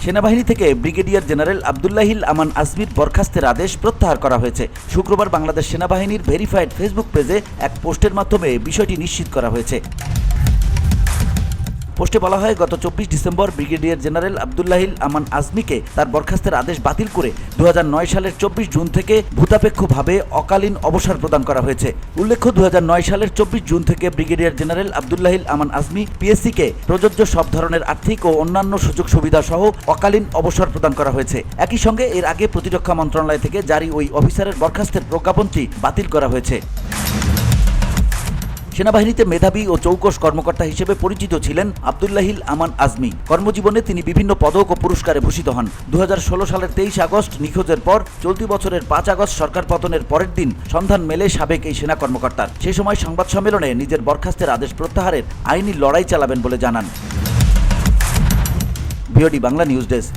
সেনাবাহিনী থেকে brigadier general Abdullahil আমান আজমির বরখাস্তের আদেশ প্রত্যাহার করা হয়েছে। শুক্রবার বাংলাদেশ সেনাবাহিনীর ভেরিফাইড ফেসবুক পেজে এক পোস্টের মাধ্যমে বিষয়টি নিশ্চিত করা হয়েছে। পোস্টে বলা হয়, গত 24 ডিসেম্বর ব্রিগেডিয়ার জেনারেল আব্দুল্লাহিল আমান আজমিকে তার বরখাস্তের আদেশ বাতিল করে 2009 সালের 24 জুন থেকে ভূতাপেক্ষভাবে অকালীন অবসর প্রদান করা হয়েছে। উল্লেখ্য, 2009 সালের 24 জুন থেকে ব্রিগেডিয়ার জেনারেল আব্দুল্লাহিল আমান আজমি পিএসসিকে প্রযোজ্য সব ধরনের আর্থিক ও অন্যান্য সুযোগ সুবিধা সহ অকালীন অবসর প্রদান করা হয়েছে। একই সঙ্গে এর আগে প্রতিরক্ষা মন্ত্রণালয় থেকে জারি ওই অফিসারের বরখাস্তের প্রজ্ঞাপনটি বাতিল করা হয়েছে। সেনাবাহিনীতে মেধাবী ও চৌকস কর্মকর্তা হিসেবে পরিচিত ছিলেন আব্দুল্লাহিল আমান আজমি। কর্মজীবনে তিনি বিভিন্ন পদক ও পুরস্কারে ভূষিত হন। 2016 সালের 23 আগস্ট নিখোঁজের পর চলতি বছরের 5 আগস্ট সরকার পতনের পরের দিন সন্ধান মেলে সাবেক এই সেনা কর্মকর্তার। সেই সময় সংবাদ সম্মেলনে নিজের বরখাস্তের আদেশ প্রত্যাহারের আইনি লড়াই চালাবেন বলে জানান। VOD Bangla news desk.